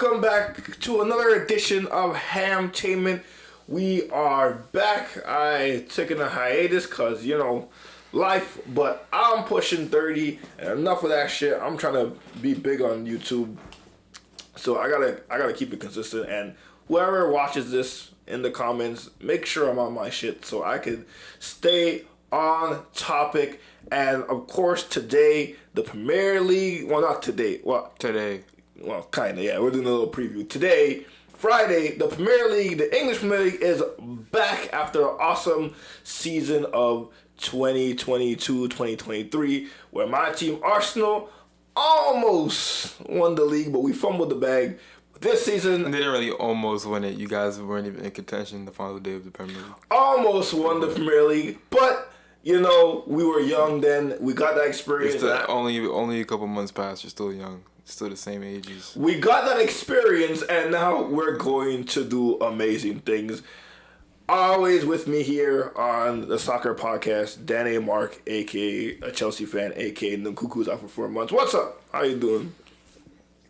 welcome back to another edition of Hamtainment. We are back. I taken a hiatus because, life, but I'm pushing 30 and enough of that shit. I'm trying to be big on YouTube. So I gotta keep it consistent, and whoever watches this in the comments, make sure I'm on my shit so I can stay on topic. And of course today, the Premier League, well, not today, well, kind of, yeah, we're doing a little preview. Today, Friday, the Premier League, the English Premier League is back after an awesome season of 2022-2023, where my team, Arsenal, almost won the league, but we fumbled the bag. This season... They didn't really almost win it. You guys weren't even in contention the final day of the Premier League. Almost won the Premier League, but... we were young then. We got that experience. Only a couple months past. You're still young. Still the same ages. We got that experience, and now we're going to do amazing things. Always with me here on the soccer podcast, Danny Mark, a.k.a. a Chelsea fan, a.k.a. Nkunku's out for 4 months. What's up? How you doing?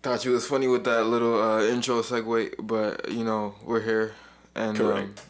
Thought you was funny with that little intro segue, but, we're here. And, correct.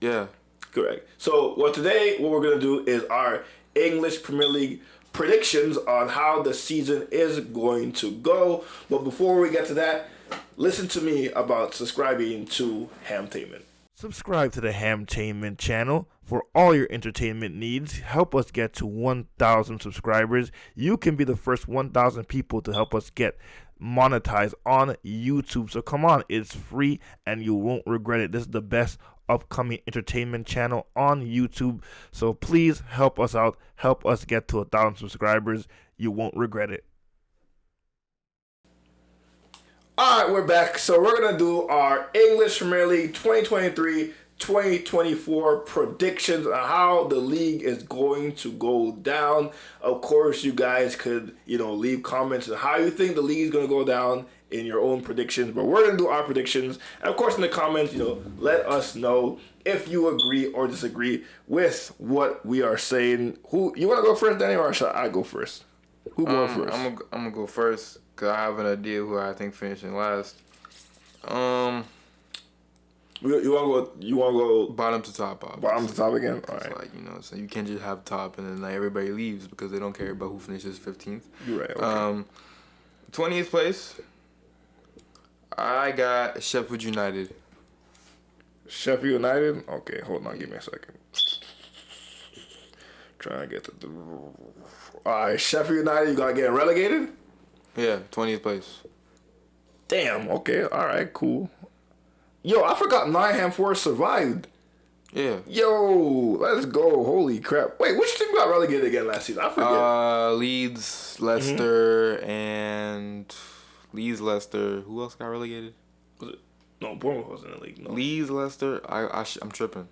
Yeah. Correct. So, today, what we're going to do is our English Premier League predictions on how the season is going to go. But before we get to that, listen to me about subscribing to Hamtainment. Subscribe to the Hamtainment channel for all your entertainment needs. Help us get to 1,000 subscribers. You can be the first 1,000 people to help us get monetized on YouTube. So come on, it's free and you won't regret it. This is the best upcoming entertainment channel on YouTube. So please help us out. Help us get to 1,000 subscribers. You won't regret it. Alright, we're back. So we're going to do our English Premier League 2023-2024 predictions on how the league is going to go down. Of course, you guys could, leave comments on how you think the league is going to go down in your own predictions, but we're going to do our predictions. And of course, in the comments, let us know if you agree or disagree with what we are saying. Who you want to go first, Danny, or should I go first? Who going first? I'm gonna go first because I have an idea who I think finishing last. You want to go bottom to top? Obviously. Bottom to top again. All right. So you can't just have top and then everybody leaves because they don't care about who finishes 15th. You're right. Okay. 20th place. I got Sheffield United. Sheffield United? Okay, hold on. Give me a second. Trying to get the... Alright, Sheffield United, you got to get relegated? Yeah, 20th place. Damn, okay. Alright, cool. Yo, I forgot Nottingham Forest survived. Yeah. Yo, let's go. Holy crap. Wait, which team got relegated again last season? I forget. Leeds, Leicester, and... Leeds, Leicester. Who else got relegated? Was it? No, Bournemouth wasn't in the league. No. Leeds, Leicester. I'm tripping.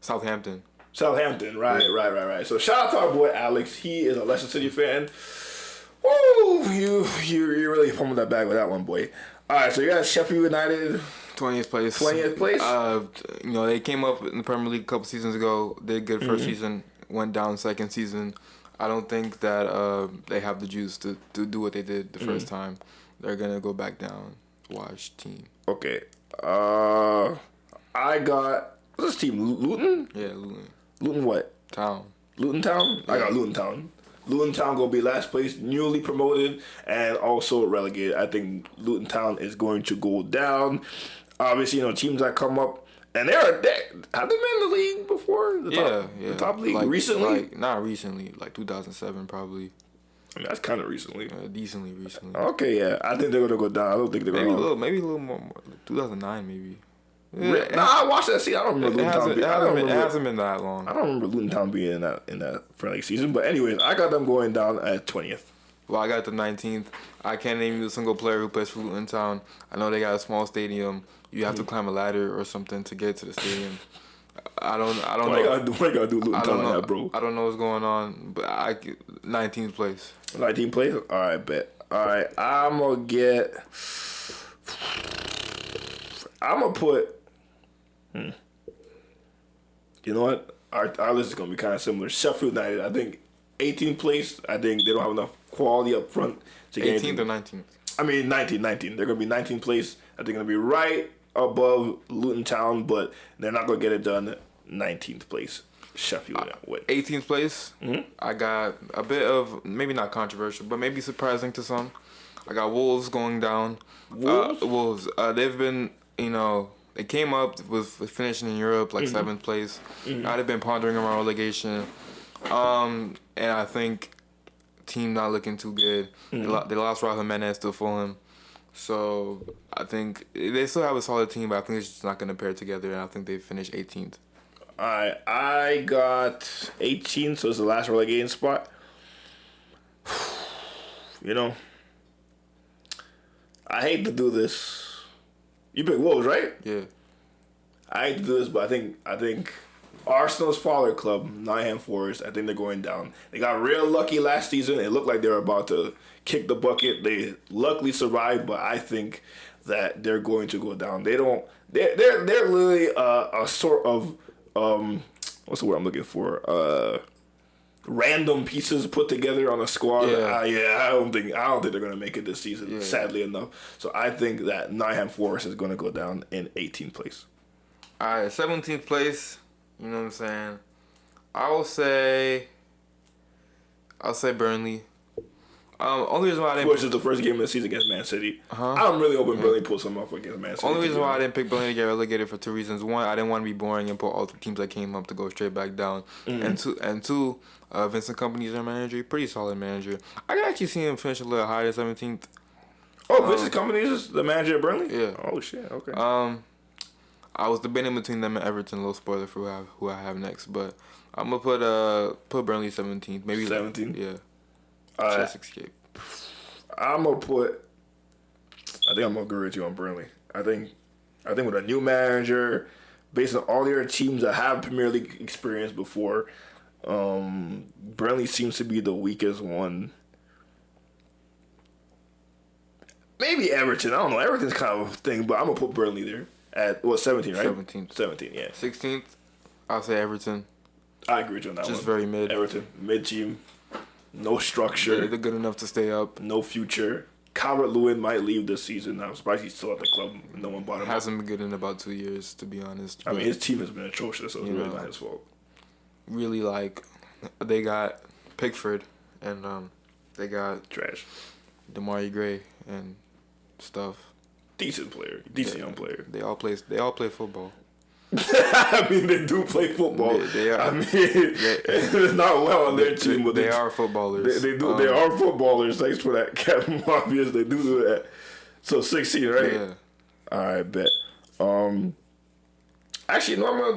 Southampton. Right. So shout out to our boy Alex. He is a Leicester City fan. Woo! You really pummeled that bag with that one, boy. All right, so you got Sheffield United. 20th place. 20th place? They came up in the Premier League a couple seasons ago. Did good first season. Went down second season. I don't think that they have the juice to do what they did the first time. They're going to go back down. Watch team. Okay. I got... What's this team? Luton? Yeah, Luton. Luton what? Town. Luton Town? Yeah. I got Luton Town. Luton Town going to be last place, newly promoted, and also relegated. I think Luton Town is going to go down. Obviously, teams that come up, and have they been in the league before? The top league? Recently? Not recently. 2007 probably. I mean, that's kind of recently. Decently recently. Okay, yeah. I think they're going to go down. I don't think they're going to... Maybe a little more. 2009, maybe. Yeah, I watched that season. I don't remember Luton Town. It hasn't been that long. I don't remember Luton Town being in that friendly season. But anyways, I got them going down at 20th. Well, I got the 19th. I can't name you a single player who plays for Luton Town. I know they got a small stadium. You have to climb a ladder or something to get to the stadium. I don't know. What you gotta do Luton Town like that, bro? I don't know what's going on, but 19th place. 19th place? All right, bet. All right, I'm gonna put... You know what? Our list is gonna be kind of similar. Sheffield United, I think 18th place. I think they don't have enough quality up front to get 18th or 19th. I mean 19. They're gonna be 19th place. I think they're gonna be right above Luton Town, but they're not gonna get it done. 19th place, Sheffield with 18th place. I got a bit of maybe not controversial, but maybe surprising to some. I got Wolves going down. Wolves. Wolves. They've been, they came up with finishing in Europe like 7th place. Now they've been pondering around relegation. And I think team not looking too good. They lost Raul Jimenez to Fulham. So I think they still have a solid team, but I think it's just not going to pair together, and I think they finished 18th. I got 18th, so it's the last relegating spot. I hate to do this. You pick Wolves, right? Yeah. I hate to do this, but I think Arsenal's father club, Nottingham Forest, I think they're going down. They got real lucky last season. It looked like they were about to kick the bucket. They luckily survived, but I think that they're going to go down. They're literally a sort of what's the word I'm looking for? Random pieces put together on a squad. I don't think they're gonna make it this season. Sadly enough, so I think that Nottingham Forest is gonna go down in 18th place. All right, 17th place. You know what I'm saying? I'll say Burnley. Only reason why I didn't. Which is the first game of the season against Man City. I'm really hoping Burnley pulls some off against Man City. Only reason why I didn't pick Burnley to get relegated for two reasons. One, I didn't want to be boring and put all the teams that came up to go straight back down. And two, Vincent Kompany's their manager, pretty solid manager. I can actually see him finish a little higher, 17th. Oh, Vincent Kompany is the manager at Burnley? Yeah. Oh shit. Okay. I was debating between them and Everton. Low spoiler for who I have next, but I'm gonna put Burnley 17th, maybe 17th. Yeah. Just escape. I think I'm gonna agree with you on Burnley. I think with a new manager, based on all the other teams that have Premier League experience before, Burnley seems to be the weakest one. Maybe Everton. I don't know. Everton's kind of a thing, but I'm gonna put Burnley there at 17, right? 17, yeah. 16th, I'll say Everton. I agree with you on that one. Just very mid. Everton, mid team, no structure. They're good enough to stay up. No future. Calvert-Lewin might leave this season. I'm surprised he's still at the club. No one bought him. Hasn't been good in about 2 years, to be honest. I mean, his team has been atrocious, so it's really not his fault. Really, they got Pickford, and they got Trash. Damari Gray and stuff. Decent player. Decent young player. They all play football. I mean, they do play football. They are. I mean, it's not well on their team, but they are footballers. They do. They are footballers. Thanks for that, Captain Obvious. They do that. So 16, right? Yeah. All right, bet. Actually, you know what I'm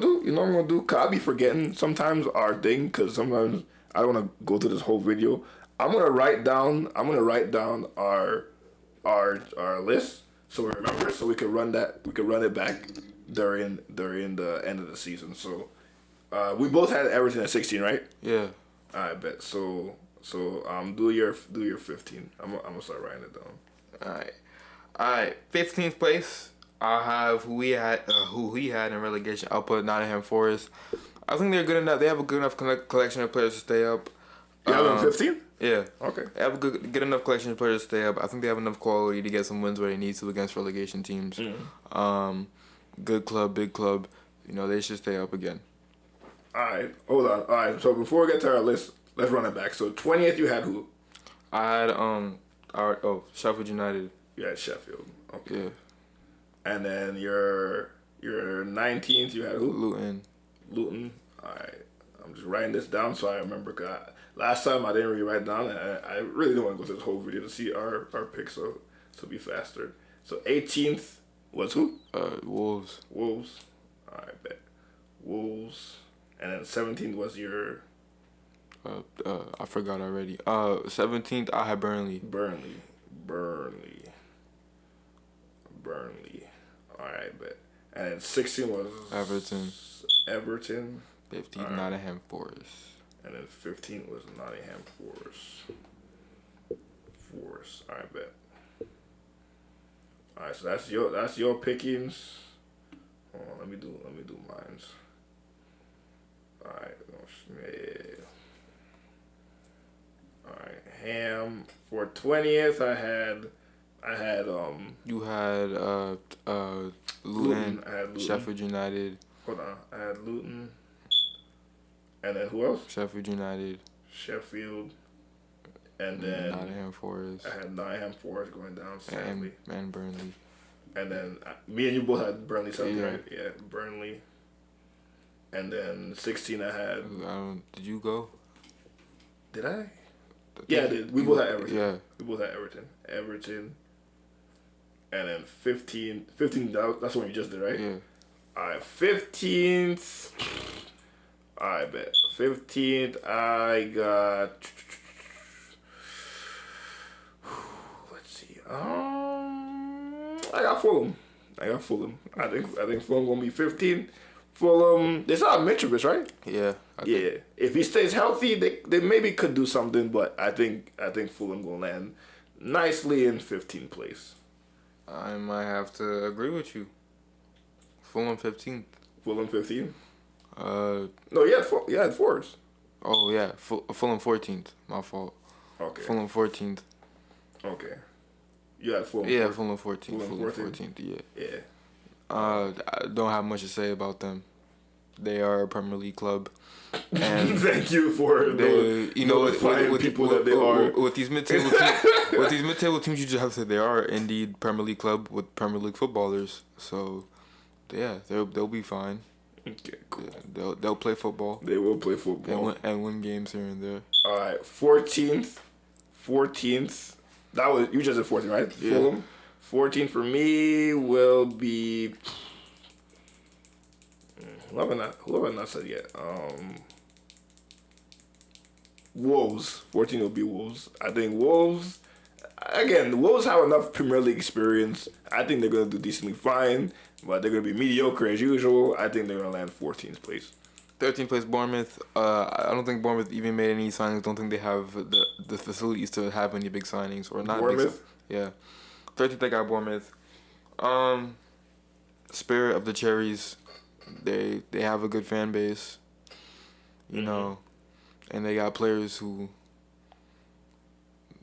gonna do? Cause I be forgetting sometimes our thing. Cause sometimes I don't want to go through this whole video. I'm gonna write down our list so we remember. So we can run that. We can run it back during the end of the season. So we both had Everton at 16, right? Yeah. I bet. So do your 15. I'm gonna start writing it down. All right. 15th place. I'll have who he had in relegation. I'll put Nottingham Forest. I think they're good enough. They have a good enough collection of players to stay up. You have them 15? Yeah. Okay. They have a good enough collection of players to stay up. I think they have enough quality to get some wins where they need to against relegation teams. Good club, big club. They should stay up again. All right. Hold on. All right. So before we get to our list, let's run it back. So 20th, you had who? I had Sheffield United. You had Sheffield. Okay. Yeah. And then your 19th, you had who? Luton. All right. I'm just writing this down so I remember. Cause last time I didn't really write down, and I really don't want to go through this whole video to see our picks, so be faster. So 18th was who? Wolves. All right, bet. Wolves. And then 17th was your... I forgot already. 17th, I had Burnley. Burnley. All right, bet. And then 16 was... Everton. 15, right. Nottingham Forest. And then 15 was Nottingham Forest. All right, bet. All right, so that's your pickings. Hold on, let me do mines. All right, All right, Ham for 20th. I had I had You had Luton, I had Luton. Sheffield United. Hold on. I had Luton. And then who else? Sheffield United. Sheffield. And then Nottingham Forest. I had Nottingham Forest going down, sadly. And Burnley. And then me and you both had Burnley 7, Yeah. right? Yeah, Burnley. And then 16 I had. Did you go? Did I? Yeah, I did. We both had Everton. Yeah. We both had Everton. And then 15, that's what you just did, right? Yeah. Alright, 15th. I bet. 15th, I got. Let's see. I got Fulham. I think Fulham gonna be 15. Fulham. They still have Mitrovic, right? Yeah. Yeah. If he stays healthy, they maybe could do something, but I think Fulham gonna land nicely in 15th place. I might have to agree with you. Fulham 15th. Fulham 15. No, you had Forest. Oh yeah, Fulham 14th. My fault. Okay. Fulham 14th. Okay. You had Fulham. Yeah, Fulham 14th. Fulham Fulham 14th. Yeah. Yeah. I don't have much to say about them. They are a Premier League club, and thank you for with people that they are. With these mid-table teams, with these mid-table teams, you just have to say they are indeed Premier League club with Premier League footballers. So, yeah, they'll be fine. Okay, cool. Yeah, they'll play football. They will play football and win games here and there. All right, 14th. That was you just said 14, right? Yeah. Fulham. 14 for me will be. Who have I not said yet? Wolves. 14 will be Wolves. I think Wolves. Again, Wolves have enough Premier League experience. I think they're gonna do decently fine, but they're gonna be mediocre as usual. I think they're gonna land 14th place. 13th place Bournemouth. I don't think Bournemouth even made any signings. Don't think they have the facilities to have any big signings or not. Bournemouth. Yeah. 13th they got Bournemouth. Spirit of the Cherries. They have a good fan base. You know, and they got players who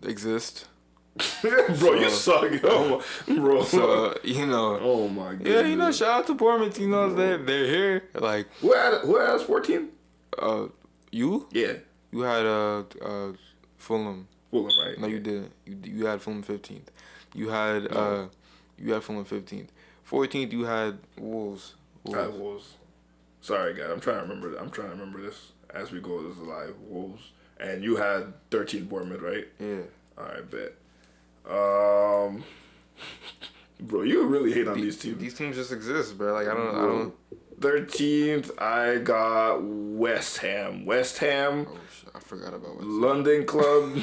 exist. Bro, you suck, yo. Bro. So, Oh my god. Yeah, shout out to Bournemouth, they're here. Like Who has 14? You? Yeah. You had Fulham. Fulham, right? No, you didn't. You had Fulham 15th. You had Fulham 15th. 14th you had Wolves. Wolves. Sorry, guys. I'm trying to remember this as we go. This is live. Wolves. And you had 13 Bournemouth, right? Yeah. All right, bet. Bro, you really hate on these teams. These teams just exist, bro. Like I don't. 13th, I got West Ham. West Ham. Oh shit! I forgot about West Ham. London club.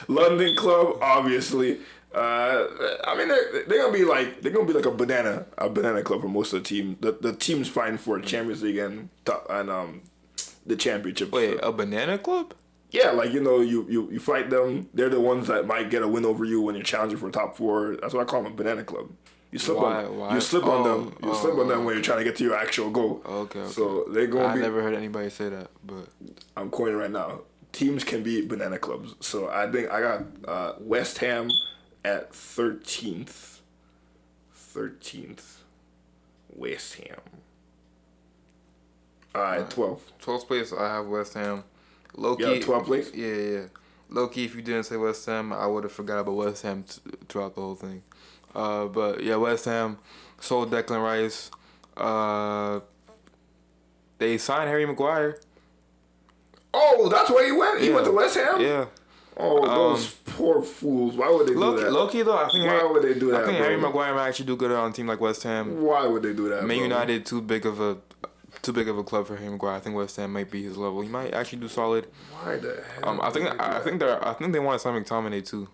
London club. Obviously. I mean, they're gonna be like a banana club for most of the team. The team's fighting for Champions League and the championship. Wait, a banana club? Yeah, like you fight them. They're the ones that might get a win over you when you're challenging for top 4. That's what I call them, a banana club. You slip on them. You slip on them when you're trying to get to your actual goal. Okay. So they're going. I never heard anybody say that, but I'm coining right now. Teams can be banana clubs. So I think I got West Ham at 13th. 13th. West Ham. All right, 12th. 12th place, I have West Ham. Low-key. Yeah, 12th place? Yeah. Low-key, if you didn't say West Ham, I would have forgot about West Ham throughout the whole thing. But, yeah, West Ham sold Declan Rice. They signed Harry Maguire. Oh, that's where he went? He went to West Ham? Yeah. Oh, those poor fools. Why would they do that? Low-key, though, I think Why would they do that, I think bro? Harry Maguire might actually do good on a team like West Ham. Why would they do that, Man bro? United, too big of a club for Harry Maguire. I think West Ham might be his level. He might actually do solid. Why the hell? I think they want to sign McTominay too.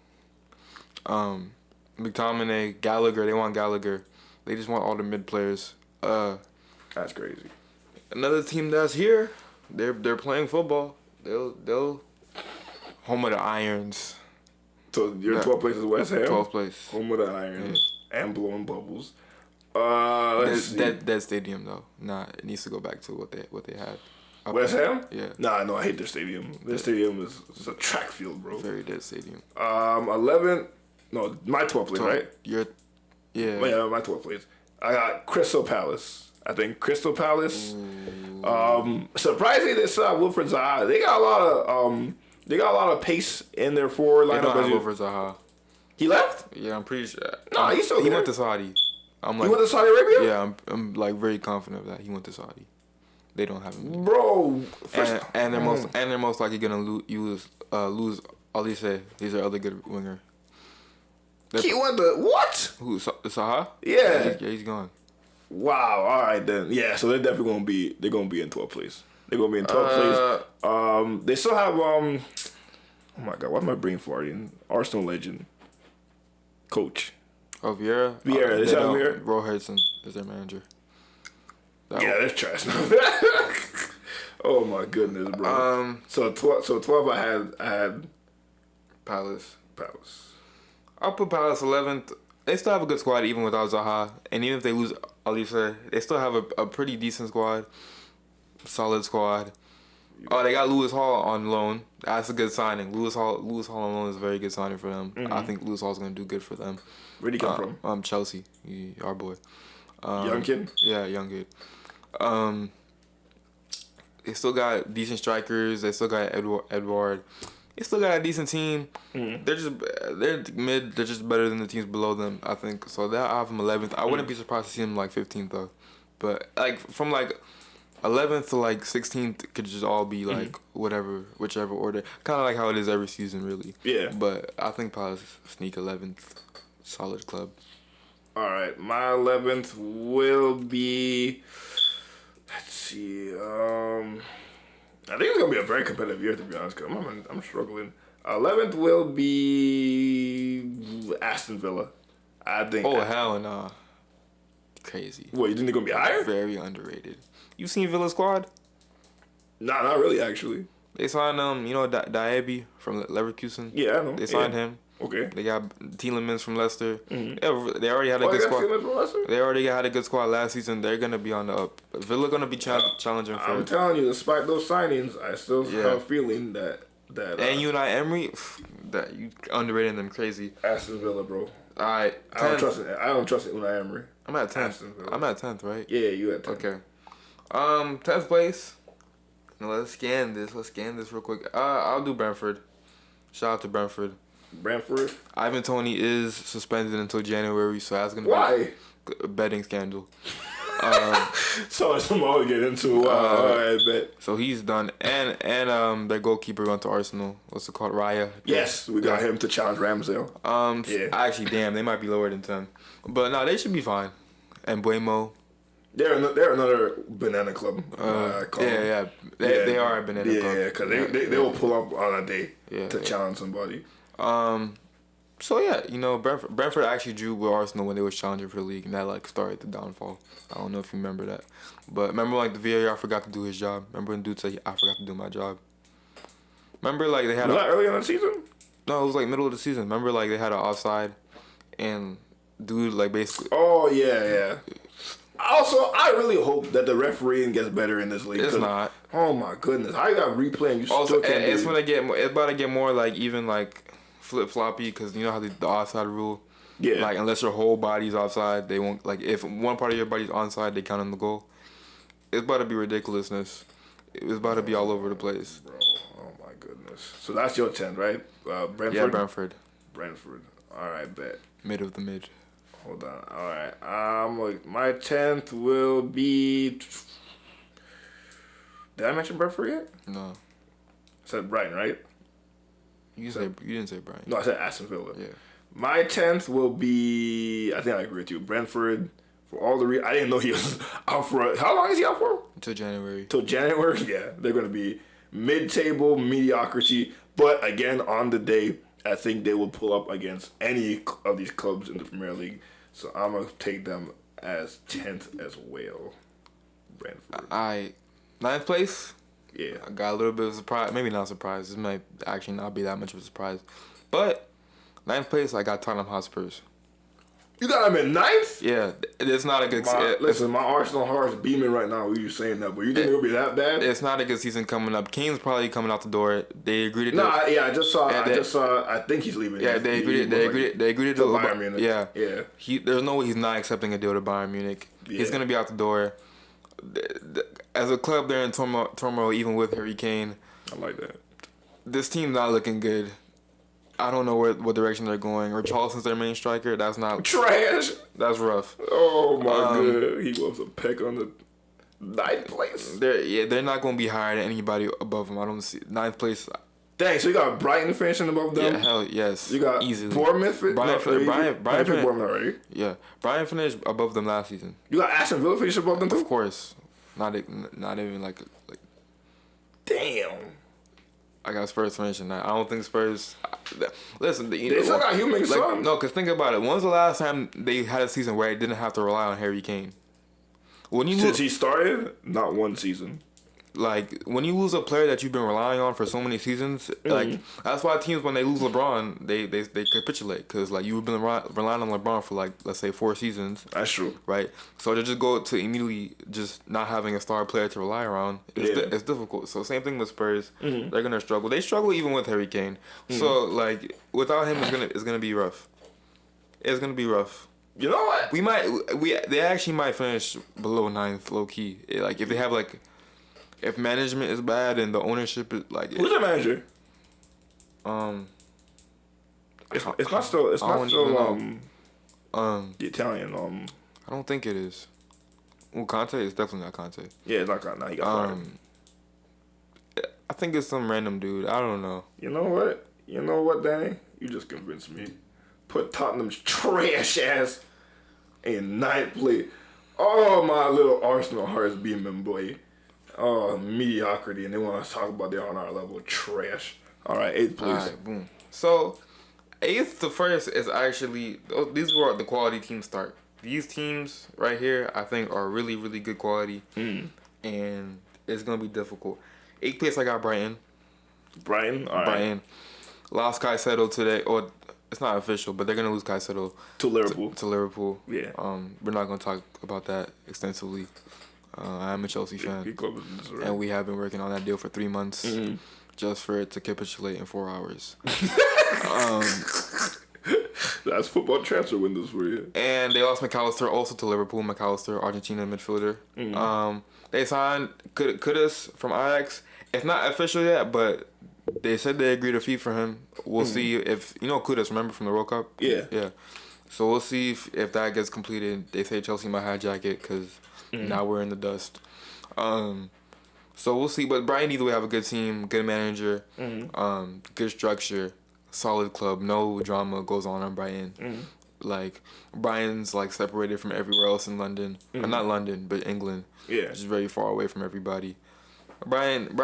McTominay, Gallagher. They want Gallagher. They just want all the mid players. That's crazy. Another team that's here. They're playing football. They'll home of the Irons. So your 12th place is West Ham. 12th place. Home of the Irons and blowing bubbles. Let's see. That stadium though. Nah, it needs to go back to what they had. West Ham? Yeah. Nah, no, I hate their stadium. Their stadium is a track field, bro. Very dead stadium. 11th, No, my 12th place, right? Yeah. Yeah, my 12th place. I got Crystal Palace. I think Crystal Palace. Surprisingly, this Wilfred Zaha. They got a lot of pace in their forward They lineup. don't have over Zaha. He left? Yeah, I'm pretty sure. No, he's still He there. went to Saudi. He went to Saudi Arabia? Yeah, I'm like very confident of that. He went to Saudi. They don't have him. Bro. And they're most likely gonna lose Olise. He's their other good winger. He went to what? Who? Saha? Yeah. He's gone. Wow. All right then. Yeah. So they're definitely gonna be in 12th place. They're gonna be in 12th place. They still have Oh my God, why am I brain farting? Arsenal legend, coach. Oh, Vieira. Vieira. Is that Vieira? Roy Hodgson is their manager. That's trash. Oh my goodness, bro. So 12. I had Palace. Palace. I'll put Palace 11th. They still have a good squad even without Zaha, and even if they lose Olise, they still have a pretty decent squad, solid squad. Oh, they got Lewis Hall on loan. That's a good signing. Lewis Hall on loan is a very good signing for them. Mm-hmm. I think Lewis Hall's gonna do good for them. Where'd he come from? Chelsea, our boy. Young kid. Yeah, young kid. They still got decent strikers. They still got Edward. They still got a decent team. Mm-hmm. They're mid. They're just better than the teams below them, I think. So they'll have them 11th. I wouldn't be surprised to see them like 15th though. But like from like 11th to like 16th could just all be like whichever order. Kind of like how it is every season, really. Yeah. But I think Palace sneak 11th. Solid club. All right, my 11th will be. Let's see. I think it's gonna be a very competitive year, to be honest. Cause I'm struggling. 11th will be Aston Villa. I think. Oh hell no! Crazy. What, you think they're gonna be higher? Very underrated. You seen Villa squad? Nah, not really. Actually. They signed Diaby from Leverkusen. Yeah, I know. They signed him. Okay. They got Tielemans from Leicester. Mm-hmm. They already had a good they got squad. Tielemans from Leicester? They already had a good squad last season. They're gonna be on the up. Villa gonna be challenging for. I'm telling you, despite those signings, I still have a feeling that and Unai Emery, that you underrated them crazy. Aston Villa, bro. All right, I don't trust it. Unai Emery. I'm at 10th. I'm at 10th, right? Yeah, you at 10th. Okay. 10th place. Now let's scan this. Real quick. I'll do Brentford. Shout out to Brentford. Brentford. Ivan Toney is suspended until January, so that's gonna be a betting scandal. So it's more to get into. I bet. So he's done, and their goalkeeper went to Arsenal. What's it called, Raya? Yes, we got him to challenge Ramsdale. Actually, damn, they might be lower than 10, but no, they should be fine. And Buemo. They're another banana club. They are a banana club. Yeah, because they will pull up on a day to challenge somebody. So yeah, Brentford actually drew with Arsenal when they was challenging for the league, and that like started the downfall. I don't know if you remember that, but remember like the VAR forgot to do his job. Remember when dude said I forgot to do my job. Remember like they had was that early in the season? No, it was like middle of the season. Remember like they had an offside, and dude like basically. Oh yeah. Also, I really hope that the refereeing gets better in this league. It's not. Oh my goodness, how you got replaying? You also, still can't. It's about to get more like even like flip floppy because you know how the offside rule. Yeah. Like unless your whole body's offside, they won't like if one part of your body's onside, they count on the goal. It's about to be ridiculousness. It's about to be all over the place. Bro, oh my goodness. So that's your 10, right? Brentford. Yeah, Brentford. All right, bet. Mid of the mid. Hold on. All right. My 10th will be. Did I mention Brentford yet? No. I said Brighton, right? You didn't say Brighton. No, I said Aston Villa. Yeah. My 10th will be. I think I agree with you. Brentford. For all the I didn't know he was out for. How long is he out for? Until January. Yeah, they're gonna be mid-table mediocrity. But again, on the day, I think they will pull up against any of these clubs in the Premier League. So I'm going to take them as 10th as well. Brentford. 9th place? Yeah. I got a little bit of a surprise. Maybe not a surprise. This might actually not be that much of a surprise. But 9th place, I got Tottenham Hotspurs. You got him in ninth? Yeah, it's not a good. Listen, my Arsenal heart's beaming right now with you saying that, but you think it'll be that bad? It's not a good season coming up. Kane's probably coming out the door. They agreed to. I just saw. I think he's leaving. Yeah, they agreed. They agreed to Bayern Munich. Yeah. There's no way he's not accepting a deal to Bayern Munich. Yeah. He's gonna be out the door. As a club, they're in turmoil, even with Harry Kane. I like that. This team's not looking good. I don't know what direction they're going. Richarlison's their main striker. That's not trash. That's rough. Oh my god, he wants a peck on the ninth place. They're not going to be higher than anybody above them. I don't see ninth place. Dang, so you got Brighton finishing above them? Yeah, hell yes. You got easily. Bournemouth. Brian finished Bournemouth already. Yeah, Brian finished above them last season. You got Aston Villa finishing above them too? Of course, not even like. Damn. I got Spurs finishing that. I don't think Spurs. Listen, they still got human son. No, because think about it. When's the last time they had a season where they didn't have to rely on Harry Kane? Since he started, not one season. Like, when you lose a player that you've been relying on for so many seasons, like, that's why teams, when they lose LeBron, they capitulate. Because, like, you've been relying on LeBron for, like, let's say 4 seasons. That's true. Right? So to just go to immediately just not having a star player to rely around, it's difficult. So same thing with Spurs. They're going to struggle. They struggle even with Harry Kane. So, like, without him, it's gonna be rough. It's going to be rough. You know what? They actually might finish below 9th, low key. Like, if they have, like... If management is bad and the ownership is like, who's the manager? It's not still the Italian. I don't think it is. Well, Conte is definitely not Conte. Yeah, it's not Conte. He got fired. I think it's some random dude. I don't know. You know what, Danny? You just convinced me. Put Tottenham's trash ass in ninth place. Oh, my little Arsenal heart's beaming, boy. Mediocrity, and they want to talk about they're on our level. Trash. All right, 8th place. All right, boom. So, 8th to 1st is actually, these were the quality teams start. These teams right here, I think, are really, really good quality, and it's going to be difficult. 8th place, I got Brighton. Brighton? All right. Brighton. Lost Caicedo today, or it's not official, but they're going to lose Caicedo. To Liverpool. To Liverpool. Yeah. We're not going to talk about that extensively. I'm a Chelsea fan, and we have been working on that deal for 3 months, just for it to capitulate in 4 hours. That's football transfer windows for you. And they lost McAllister also to Liverpool. McAllister, Argentina midfielder. They signed Kudus from Ajax. It's not official yet, but they said they agreed a fee for him. We'll see if Kudus. Remember from the World Cup? Yeah. So we'll see if that gets completed. They say Chelsea might hijack it because. Now we're in the dust. So we'll see. But Brighton either way have a good team, good manager, good structure, solid club. No drama goes on Brighton. Like, Brighton's like separated from everywhere else in London. Or not London, but England. Yeah. Just very far away from everybody. Brighton.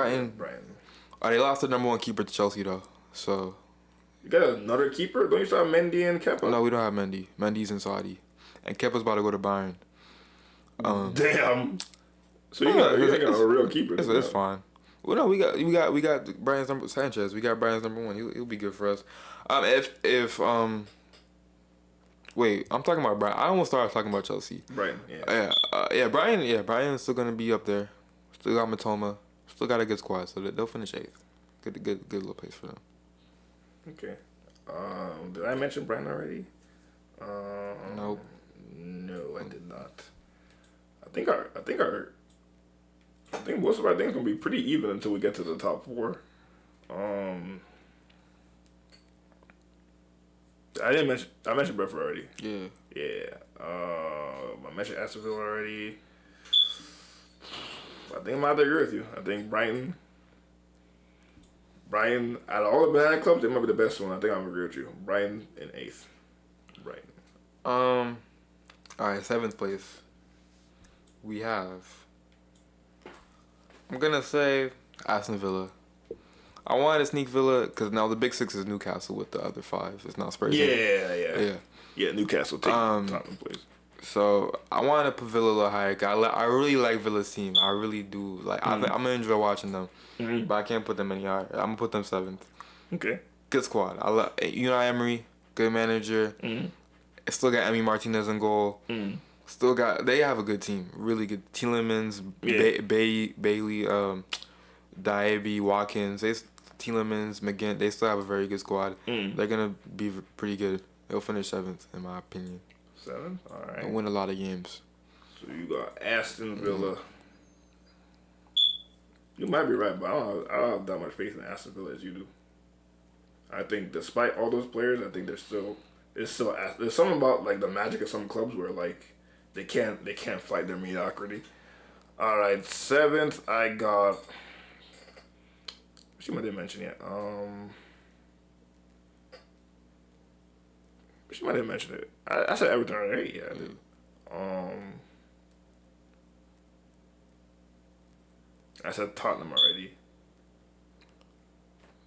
They lost their number 1 keeper to Chelsea though. So. You got another keeper? Don't you still have Mendy and Kepa? No, we don't have Mendy. Mendy's in Saudi, and Kepa's about to go to Bayern. Damn. So you got a real keeper. It's fine. Well, no, we got Brian's number Sanchez. We got Brian's number 1. He'll be good for us. Wait, I'm talking about Brian. I almost started talking about Chelsea. Brian, yeah. Brian. Yeah, Brian's still gonna be up there. Still got Matoma. Still got a good squad, so they'll finish 8th. Good little place for them. Okay. Did I mention Brian already? Nope. No, I did not. I think most of our things gonna be pretty even until we get to the top 4. I mentioned Brentford already. Yeah. I mentioned Aston Villa already. I think I might have to agree with you. I think Brighton, out of all the banana clubs, they might be the best one. I think I'm agree with you. Brighton in 8th. Brighton. All right, 7th place. We have. I'm gonna say Aston Villa. I wanted to sneak Villa because now the big 6 is Newcastle with the other 5. It's not Spurs. Yeah. Newcastle take Tottenham place. So I wanted to put Villa a little higher. I really like Villa's team. I really do. Like I'm gonna enjoy watching them, but I can't put them any higher. I'm gonna put them 7th. Okay. Good squad. I love Unai Emery. Good manager. Still got Emi Martinez in goal. Still got. They have a good team. Really good. Tielemans, Bailey, Diaby, Watkins. Tielemans, McGinn. They still have a very good squad. They're gonna be pretty good. They'll finish 7th in my opinion. 7th. All right. They'll win a lot of games. So you got Aston Villa. You might be right, but I don't have that much faith in Aston Villa as you do. I think despite all those players, I think there's something about like the magic of some clubs where like they can't fight their mediocrity. All right, 7th I got. She might didn't mention yet. She might have mentioned it. I said Everton already. Yeah, I did. I said Tottenham already.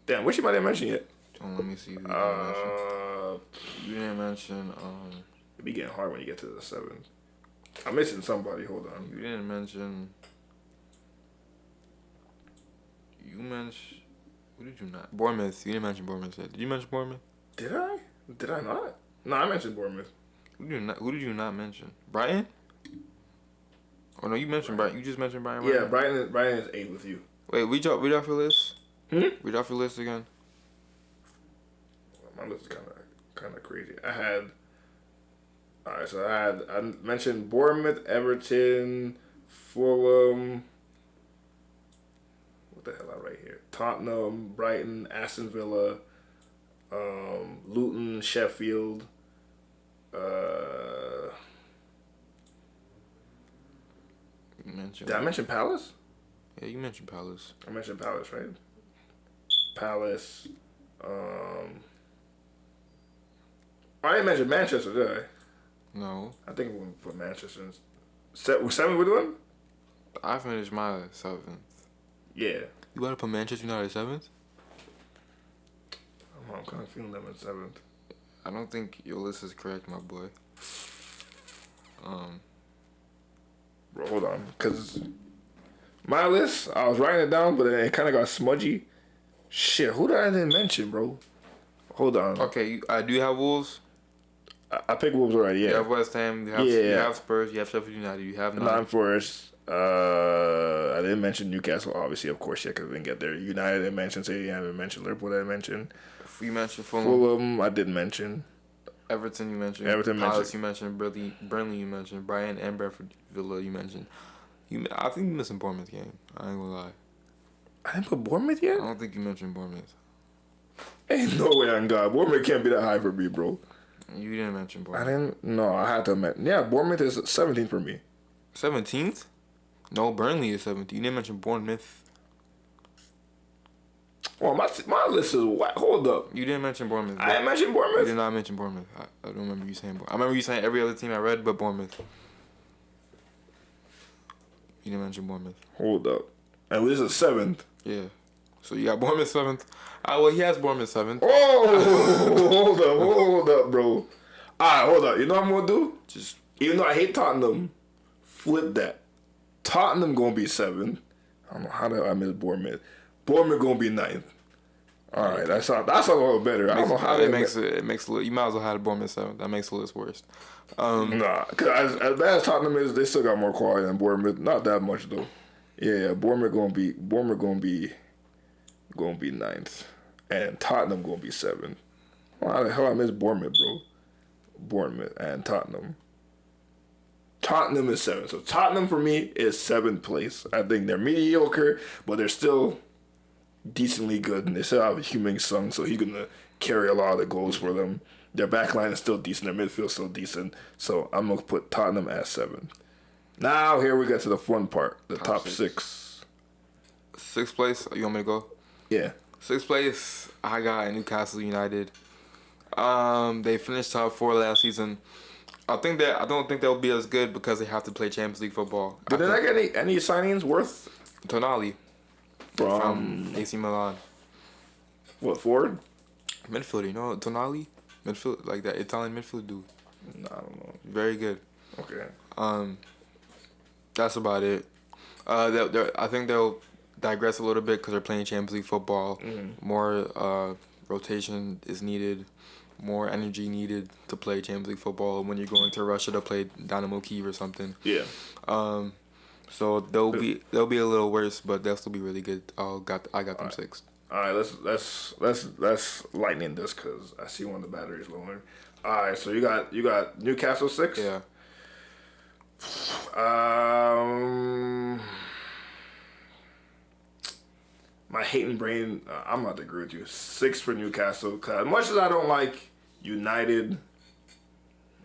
Damn, what she might have mentioned yet? Let me see. You didn't mention. It be getting hard when you get to the 7th. I'm missing somebody. Hold on. You didn't mention. You mentioned. Who did you not? Bournemouth. You didn't mention Bournemouth yet. Did you mention Bournemouth? Did I? Did I not? No, I mentioned Bournemouth. Who did you not mention? Brighton? Oh no, you mentioned Brighton. You just mentioned Brighton. Yeah, Brighton is 8 with you. Wait, read off your list. Read off your list again. My list is kind of crazy. I mentioned Bournemouth, Everton, Fulham. What the hell I write here? Tottenham, Brighton, Aston Villa, Luton, Sheffield. Did I mention Palace? Yeah, you mentioned Palace. I mentioned Palace, right? Palace. I didn't mention Manchester, did I? No. I think we're going to put Manchester in. 7 we're doing? I finished my 7th. Yeah. You want to put Manchester United 7th? I'm kind of feeling them at 7th. I don't think your list is correct, my boy. Bro, hold on. Because my list, I was writing it down, but it kind of got smudgy. Shit, who did I didn't mention, bro? Hold on. Okay, do you have Wolves? I picked Wolves already, yeah. You have West Ham, you have Spurs, you have Sheffield United, you have Nottingham Forest. I didn't mention Newcastle, obviously, of course, yeah, because we didn't get there. United, I didn't mention City, I didn't mention Liverpool, I didn't mention. You mentioned Fulham. Fulham, I didn't mention. Everton, you mentioned. Palace, you mentioned. Burnley, you mentioned. Brighton and Brentford Villa, you mentioned. I think you missing Bournemouth game. I ain't gonna lie. I didn't put Bournemouth yet? I don't think you mentioned Bournemouth. Ain't no way on God. Bournemouth can't be that high for me, bro. You didn't mention Bournemouth. I didn't. No, I had to mention. Yeah, Bournemouth is 17th for me. 17th? No, Burnley is 17th. You didn't mention Bournemouth. Well, my list is what? Hold up. You didn't mention Bournemouth. I didn't mention Bournemouth? You did not mention Bournemouth. I don't remember you saying Bournemouth. I remember you saying every other team I read but Bournemouth. You didn't mention Bournemouth. Hold up. And this is 7th. Yeah. So you got Bournemouth 7th. Well, he has Bournemouth 7th. Oh, hold up, bro. Alright, hold up. You know what I'm gonna do? Just even though I hate Tottenham, flip that. Tottenham gonna be 7th. I don't know how the I miss Bournemouth. Bournemouth gonna be 9th. Alright, that's a little better. I don't know how it makes you might as well have Bournemouth 7th. That makes the list worse. Nah, cause as bad as Tottenham is, they still got more quality than Bournemouth. Not that much though. Yeah, Bournemouth gonna be 9th, and Tottenham gonna be 7th. How the hell I miss Bournemouth, bro? Bournemouth and Tottenham. Tottenham is 7th, so Tottenham for me is 7th place. I think they're mediocre, but they're still decently good, and they still have a Heung-min Son, so he's gonna carry a lot of the goals for them. Their backline is still decent, their midfield is still decent, so I'm gonna put Tottenham at 7th. Now here we get to the fun part, the top 6. 6th place. You want me to go? Yeah. 6th place. I got Newcastle United. They finished top 4 last season. I don't think they'll be as good because they have to play Champions League football. Did they not get any signings worth? Tonali from AC Milan. What, forward? Midfielder, you know Tonali? Midfield, like that Italian midfield dude. No, I don't know. Very good. Okay. That's about it. I think they'll digress a little bit because they're playing Champions League football. Mm-hmm. More rotation is needed. more energy needed to play Champions League football when you're going to Russia to play Dynamo Kyiv or something. Yeah. So they'll be a little worse, but they'll still be really good. I got them sixth. All right, let's lighten this because I see one of the batteries lowering. All right, so you got Newcastle 6. Yeah. My hating brain, I'm about to agree with you. 6 for Newcastle. Cause as much as I don't like United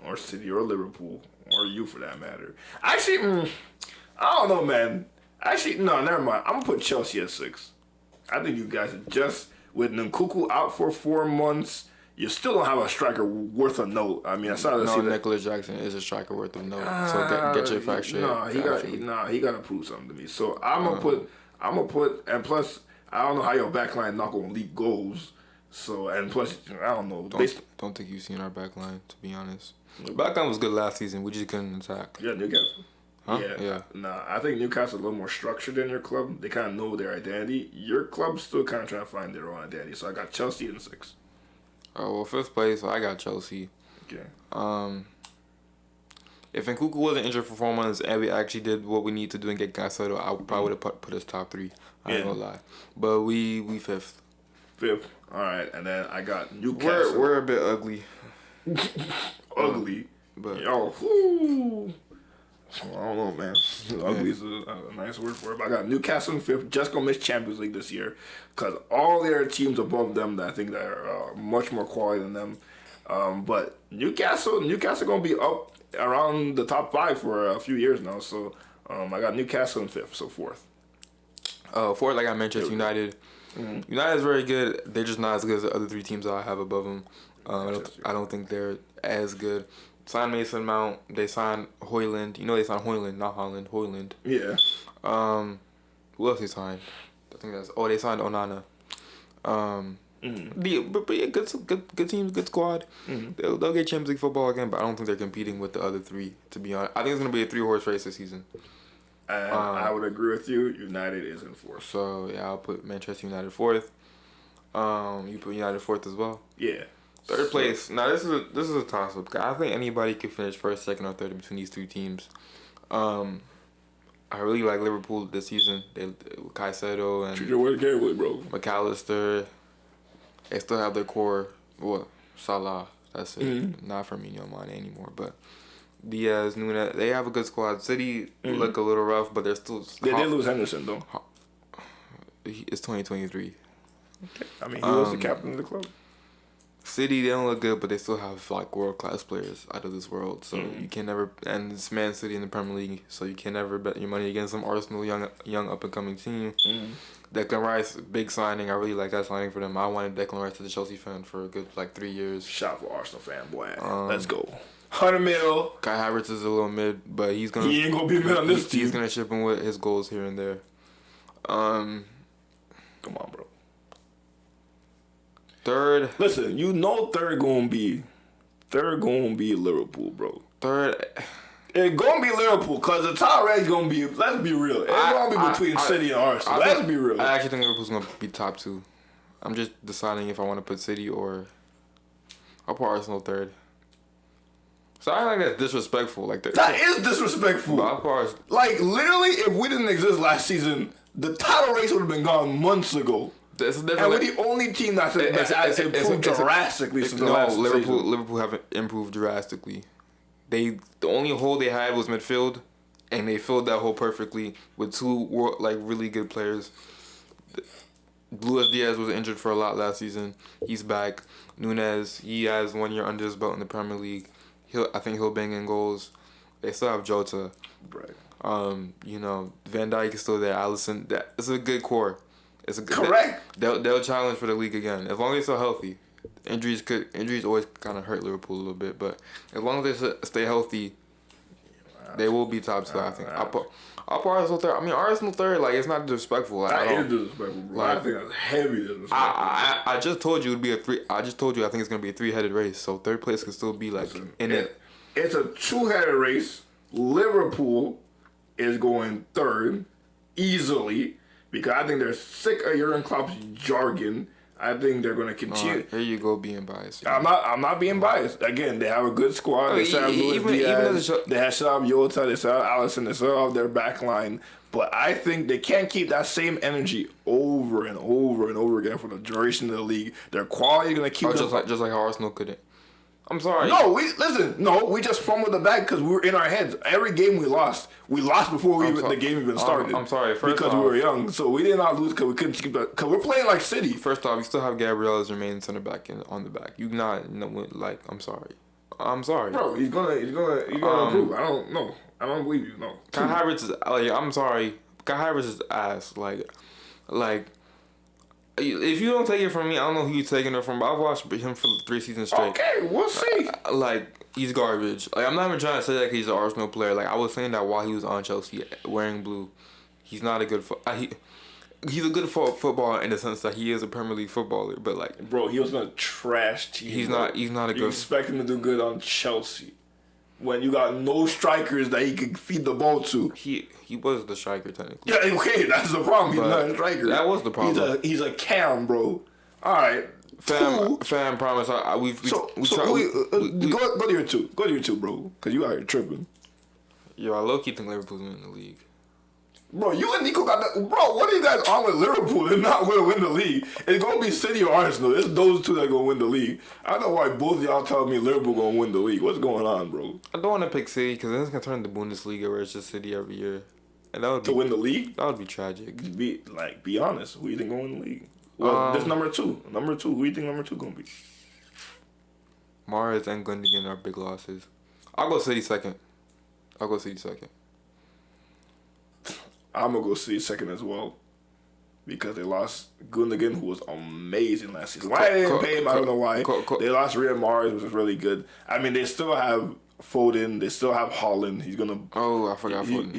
or City or Liverpool or you for that matter, actually, I don't know, man. Actually, no, never mind. I'm gonna put Chelsea at 6. I think you guys are just with Nkunku out for 4 months. You still don't have a striker worth a note. I mean, I saw this. No, Nicholas Jackson is a striker worth a note. So get your facts straight. He got to prove something to me. So I'm gonna put, and plus I don't know how your backline not gonna leak goals. So and plus I don't know. Don't think you've seen our backline, to be honest. Backline was good last season. We just couldn't attack. Yeah, Newcastle. Huh? Yeah. Nah, I think Newcastle's a little more structured than your club. They kind of know their identity. Your club's still kind of trying to find their own identity. So I got Chelsea in 6. Oh, well, 5th place, I got Chelsea. Okay. If Nkunku wasn't injured for 4 months and we actually did what we need to do and get Caicedo, I probably would have put us top 3. I ain't gonna lie. But we 5th. 5th. All right, and then I got Newcastle. We're a bit ugly. Ugly. But yo, whoo. I don't know, man. Ugly is a nice word for it. But I got Newcastle in 5th. Just gonna miss Champions League this year because all their teams above them that I think that are much more quality than them. But Newcastle gonna be up around the top 5 for a few years now. So I got Newcastle in 5th, so 4th. 4th, like I mentioned, United. Mm-hmm. United is very good. They're just not as good as the other 3 teams that I have above them. I don't think they're as good. Signed Mason Mount. They signed Højlund. You know they signed Højlund, not Holland. Højlund. Yeah. Who else they signed? I think they signed Onana. But yeah, good teams, good squad. Mm-hmm. They'll get Champions League football again, but I don't think they're competing with the other 3. To be honest, I think it's gonna be a 3-horse race this season. And I would agree with you. United is in 4th. So yeah, I'll put Manchester United 4th. You put United 4th as well. Yeah. 3rd place. Now this is a toss up. I think anybody could finish 1st, 2nd, or 3rd between these 3 teams. I really like Liverpool this season. They Caicedo and McAllister. They still have their core. Well, Salah. That's it. Mm-hmm. Not Firmino Mane anymore. But Diaz, Nunes. They have a good squad. City look a little rough, but they're still. They did lose Henderson though. It's 2023. Okay. I mean, he was the captain of the club. City, they don't look good, but they still have like world-class players out of this world. So you can never, and it's Man City in the Premier League, so you can never bet your money against some Arsenal young up-and-coming team. Declan Rice, big signing. I really like that signing for them. I wanted Declan Rice as a Chelsea fan for a good 3 years. Shout for Arsenal fan, boy. Let's go. 100 mil. Kai Havertz is a little mid, but he ain't gonna be mid on this team. He's gonna chip in with his goals here and there. Come on, bro. 3rd. Listen, you know 3rd gonna be Liverpool, bro. 3rd. It's gonna be Liverpool because the top race gonna be. Let's be real. It's gonna be between City and Arsenal. Let's be real. I actually think Liverpool's gonna be top 2. I'm just deciding if I want to put City or I'll put Arsenal 3rd. So I think that's disrespectful. That is disrespectful. Like literally, if we didn't exist last season, the title race would have been gone months ago. And we're the only team that's improved drastically since the last season. Liverpool haven't improved drastically. The only hole they had was midfield, and they filled that hole perfectly with 2 really good players. Luis Diaz was injured for a lot last season. He's back. Nunes, he has 1 year under his belt in the Premier League. I think he'll bang in goals. They still have Jota. Right. Van Dijk is still there. Alisson. It's a good core. It's a good, correct. They'll challenge for the league again as long as they're healthy. Injuries always kind of hurt Liverpool a little bit, but as long as they stay healthy, they will be top 2. I think. I'll put Arsenal 3rd. I mean, Arsenal 3rd. It's not disrespectful. That is disrespectful, bro. I think that's heavy disrespectful. I just told you it'd be a 3. I just told you I think it's gonna be a 3-headed race. So 3rd place could still be in it. It's a 2-headed race. Liverpool is going 3rd easily. Because I think they're sick of Jurgen Klopp's jargon. I think they're going to continue. Here you go, being biased. I'm not being biased. Again, they have a good squad. They still have Luis Diaz. They still have Jota. They still have Alisson. They still have their back line. But I think they can't keep that same energy over and over and over again for the duration of the league. Their quality is going to keep them. Just like how Arsenal couldn't. I'm sorry. No, we just fumbled the bag because we were in our heads. Every game we lost before the game even started. I'm sorry. Because we were young, so we did not lose because we couldn't keep that. Because we're playing like City. First off, you still have Gabriel as your main center back on the back. You not I'm sorry. I'm sorry. Bro, he's gonna improve. I don't know. I don't believe you. No. Kai Havertz is I'm sorry. Kai Havertz is ass. Like. If you don't take it from me, I don't know who you're taking it from, but I've watched him for 3 seasons straight. Okay, we'll see. He's garbage. I'm not even trying to say that he's an Arsenal player. I was saying that while he was on Chelsea wearing blue. He's not a good he's a good footballer in the sense that he is a Premier League footballer, but bro, he was gonna trash team. He's not a good. You expect him to do good on Chelsea when you got no strikers that he could feed the ball to. He was the striker technically. Yeah, okay, that's the problem. He's not a striker. That was the problem. He's a cam, bro. All right, fam. Promise. Go to your two. Go to your two, bro. Cause you out here tripping. Yo, I low key think Liverpool's winning the league. Bro, you and Nico got that. Bro, what are you guys on with Liverpool? They're not going to win the league. It's going to be City or Arsenal. It's those two that are going to win the league. I don't know why both of y'all telling me Liverpool going to win the league. What's going on, bro? I don't want to pick City because then it's going to turn into Bundesliga where it's just City every year. And that would win the league? That would be tragic. Be honest. Who do you think going to win the league? Well, this number two. Number two. Who do you think number two going to be? Mahrez and Gundogan are big losses. I'll go City second. I'm going to go City second as well. Because they lost Gundogan, who was amazing last season. Why they didn't pay him, I don't know why. They lost Riyad Mahrez, which was really good. I mean, they still have Foden. They still have Holland. He's going to... Oh, I forgot Foden.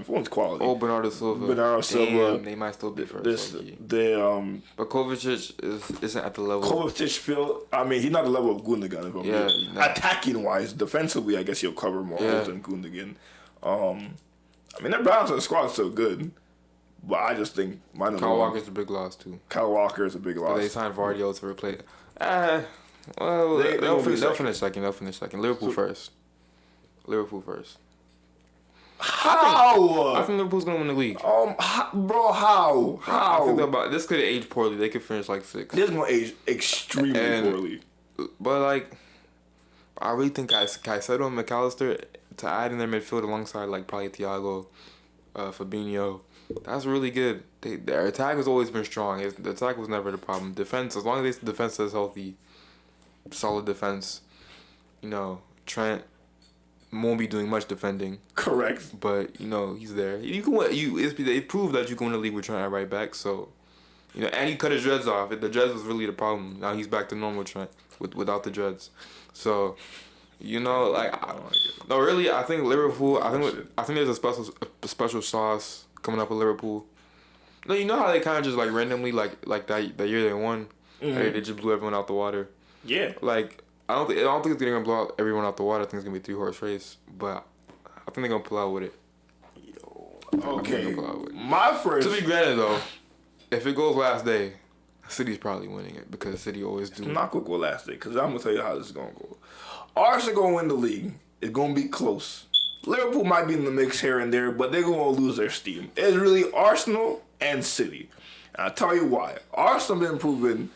Foden's quality. Oh, Bernardo Silva. Damn, they might still be first. But Kovacic isn't at the level. Kovacic, he's not the level of Gundogan. Attacking-wise, defensively, I guess he'll cover more than Gundogan. Their balance of the squad is still good. But I just think... Kyle Walker's a big loss, too. Kyle Walker is a big loss. But they signed Vardy to replace... They'll finish second. Liverpool first. How? I think Liverpool's going to win the league. Bro, how? I think this could age poorly. They could finish 6th. This is going to age extremely poorly. But, I really think Caicedo and McAllister to add in their midfield alongside, probably Thiago, Fabinho, that's really good. Their attack has always been strong. The attack was never the problem. Defense, as long as the defense is healthy, solid defense, Trent won't be doing much defending. Correct. But, he's there. You can win. They proved that you can win the league with Trent at right back, so, and he cut his dreads off. The dreads was really the problem. Now he's back to normal Trent without the dreads. So... I think Liverpool. I think there's a special sauce coming up with Liverpool. No, you know how they kind of just randomly that year they won, they just blew everyone out the water. Yeah. I don't think it's gonna blow out everyone out the water. I think it's gonna be a 3-horse race, but I think they're gonna pull out with it. Okay. My first. To be granted though, if it goes last day, City's probably winning it because City always do. It's not gonna go last day because I'm gonna tell you how this is gonna go. Arsenal gonna win the league. It's gonna be close. Liverpool might be in the mix here and there, but they're gonna lose their steam. It's really Arsenal and City. And I'll tell you why. Arsenal been improving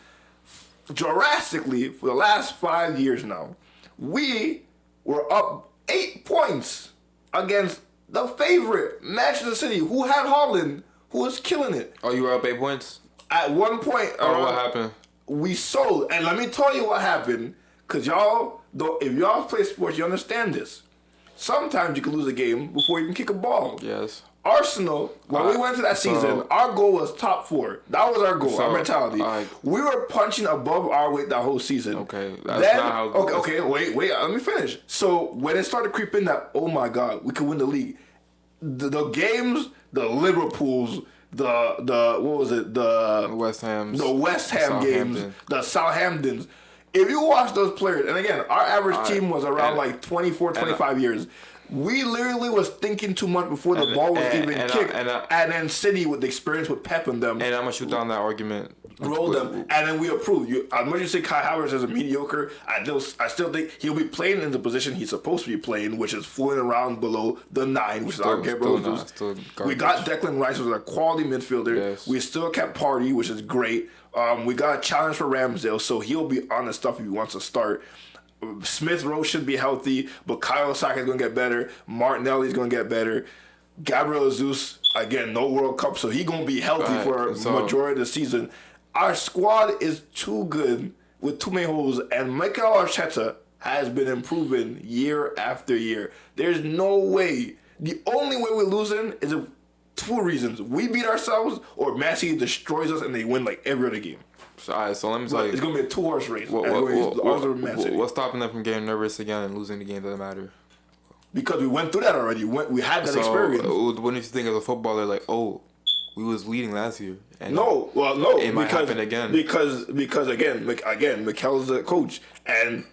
drastically for the last 5 years now. We were up 8 points against the favorite Manchester City, who had Holland, who was killing it. Oh, you were up 8 points? At one point. What happened? We sold. And let me tell you what happened. Because if y'all play sports, you understand this. Sometimes you can lose a game before you can kick a ball. Yes. Arsenal, when we went to that season, our goal was top 4. That was our goal, our mentality. We were punching above our weight that whole season. Okay, that's not how... Okay, wait, let me finish. So, when it started creeping that, oh my God, we could win the league. The games, the Liverpools, what was it? The West Ham games, the Southamptons. If you watch those players, and again, our average team was around 24, 25 years. We literally was thinking too much before the ball was even kicked. And then City, with the experience with Pep and them. And I'm going to shoot down that argument. Roll them, and then we approve. As much as you say Kai Havertz is a mediocre, I still think he'll be playing in the position he's supposed to be playing, which is floating around below the 9, which is our Gabriel Jesus. We got Declan Rice, who's a quality midfielder. Yes. We still kept Partey, which is great. We got a challenge for Ramsdale, so he'll be on the stuff if he wants to start. Smith Rowe should be healthy, but Kyle Saka is going to get better. Martinelli's going to get better. Gabriel Jesus, again, no World Cup, so he's going to be healthy for majority of the season. Our squad is too good with too many holes, and Mikel Arteta has been improving year after year. There's no way. The only way we're losing is if 2 reasons. We beat ourselves, or Man City destroys us and they win like every other game. So let me tell you. It's going to be a 2-horse race. What's stopping them from getting nervous again and losing the game doesn't matter? Because we went through that already. We had that experience. When you think as a footballer, like, we was leading last year. And no, it might happen again. Because again, Mikel's the coach, and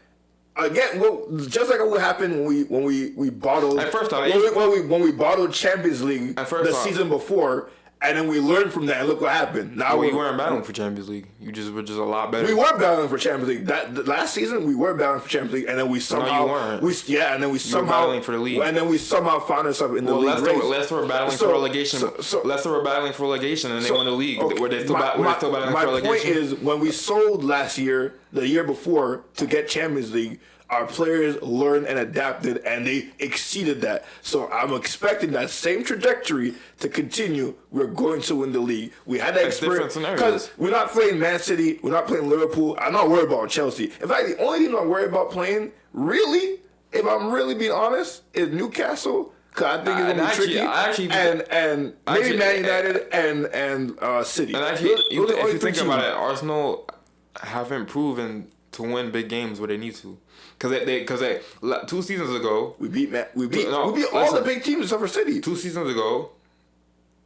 again, just like what happened when we bottled. At first off, when we bottled Champions League season before. And then we learned from that, and look what happened. Now we weren't battling for Champions League. You were just a lot better. We were battling for Champions League. Last season, we were battling for Champions League, and then we somehow and then we somehow battling for the league, and then we somehow found ourselves in the league race. Leicester were battling for relegation. Leicester were battling for relegation, and they won the league. Okay, were they still battling for relegation? My point is, when we sold last year, the year before, to get Champions League, our players learned and adapted, and they exceeded that. So I'm expecting that same trajectory to continue. We're going to win the league. We had that experience because we're not playing Man City. We're not playing Liverpool. I'm not worried about Chelsea. In fact, the only team I'm worried about playing, really, if I'm really being honest, is Newcastle. Cause I think it's gonna be tricky. And maybe Man United and City. And actually, if you think about it, Arsenal haven't proven to win big games where they need to. Because 2 seasons ago we beat all the big teams except for City. 2 seasons ago,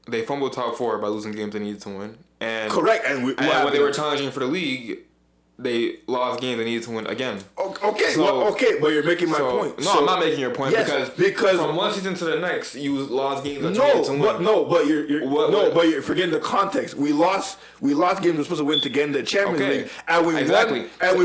they fumbled top 4 by losing games they needed to win. And correct. And when they were challenging for the league, they lost games they needed to win again. Okay, but you're making my point. No, I'm not making your point because from one season to the next, you lost games that you needed to win. But you're forgetting the context. We lost games we're supposed to win to get in the Champions League, and we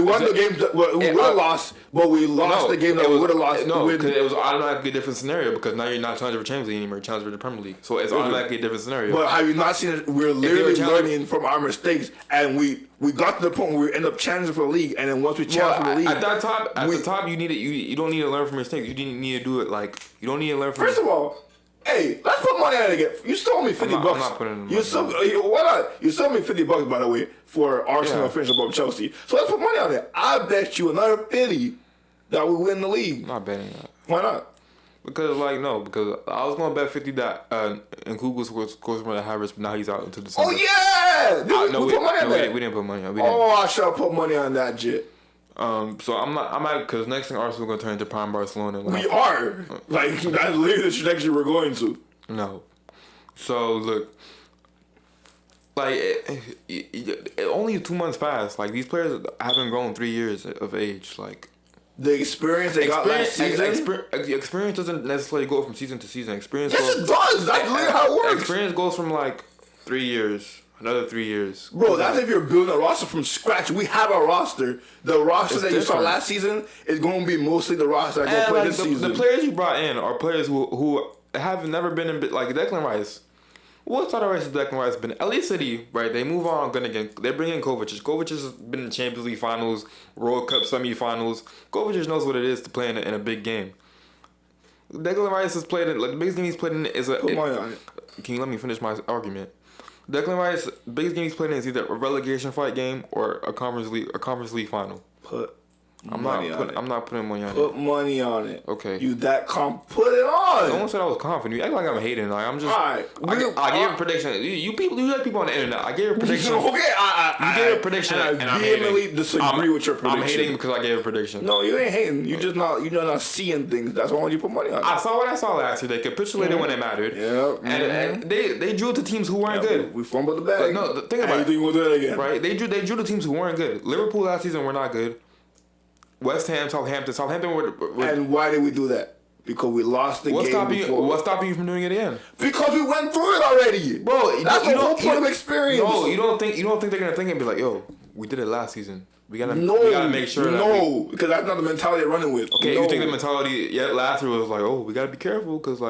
won the games that we would have lost, but we lost the game that we would have lost. No, because it was automatically a different scenario because now you're not challenging for Champions League anymore, you're challenging for the Premier League. So it's automatically a different scenario. But have you not seen it? We're literally learning from our mistakes, and we got to the point where we end up challenging for the league, and then once we challenge for the league, at the top, you don't need to learn from mistakes. You didn't need to do it like you don't need to learn from. First of all, hey, let's put money on it again. You stole me $50. I'm not putting it in why not? You sold me $50, by the way, for Arsenal to finish above Chelsea. So let's put money on it. I bet you another 50 that we win the league. I'm not betting that. Why not? Because I was gonna bet 50 that Nkunku scores more than Havertz, but now he's out until December. Oh yeah! We put money on that. We didn't put money on. I should have put money on that shit. So I'm not because next thing Arsenal gonna turn into prime Barcelona. We are that's literally the trajectory we're going to. No, so look, only 2 months passed. Like these players haven't grown 3 years of age. Like the experience they got last season. Experience doesn't necessarily go from season to season. It does. That's literally how it works. Experience goes from like 3 years. Another 3 years. Bro, that's if you're building a roster from scratch. We have a roster. The roster that you saw last season is going to be mostly the roster that play this season. The players you brought in are players who have never been in like Declan Rice. What sort of race has Declan Rice been? At least City, right? They move on. They bring in Kovacic. Kovacic has been in Champions League finals, World Cup semi-finals. Kovacic knows what it is to play in a big game. Declan Rice has played in the biggest game he's played in is Put money on it. Can you let me finish my argument? Declan Rice, biggest game he's played in is either a relegation fight game or a conference league final. I'm not putting money on it. Put money on it. Okay. You put it on. No one said I was confident. You act like I'm hating. Like I'm just. All right. I gave a prediction. You like people on the internet. I gave a prediction. Okay. You gave a prediction, and I'm vehemently disagree with your prediction. I'm hating because I gave a prediction. No, you ain't hating. You're not seeing things. That's why you put money on it. I saw what I saw last year. They capitulated when it mattered. Yeah. And they drew to teams who weren't good. We fumbled the bag. No, think about it. You think we'll do that again? Right. They drew to teams who weren't good. Liverpool last season were not good. West Ham, Southampton were. And why did we do that? Because we lost the game before. What's stopping you from doing it again? Because we went through it already, bro. That's the whole point of experience. No, you don't think they're gonna think and be like, yo, we did it last season. We gotta make sure. Because that's not the mentality they're running with. Okay, you think the mentality last year was like, oh, we gotta be careful because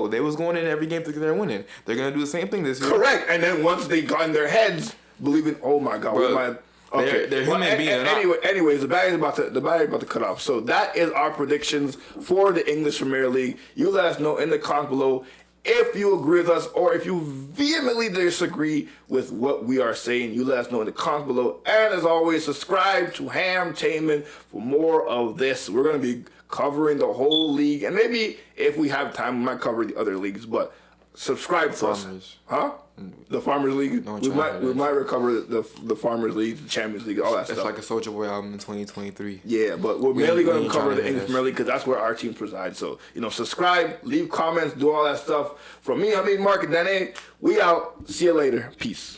they was going in every game thinking they're winning. They're gonna do the same thing this year. Correct, and then once they got in their heads, believing, oh my God, we might. Okay. They're human beings. Anyways, the bag is about to cut off. So that is our predictions for the English Premier League. You let us know in the comments below if you agree with us or if you vehemently disagree with what we are saying. You let us know in the comments below. And as always, subscribe to Hamtainment for more of this. We're gonna be covering the whole league, and maybe if we have time, we might cover the other leagues. But subscribe to us, huh? The Farmers League. We might recover the Farmers League, the Champions League, all that stuff. It's like a Soulja Boy album in 2023. Yeah, but we're mainly going to cover the English Premier League because that's where our team presides. So subscribe, leave comments, do all that stuff. From me, I mean Mark and Dane. We out. See you later. Peace.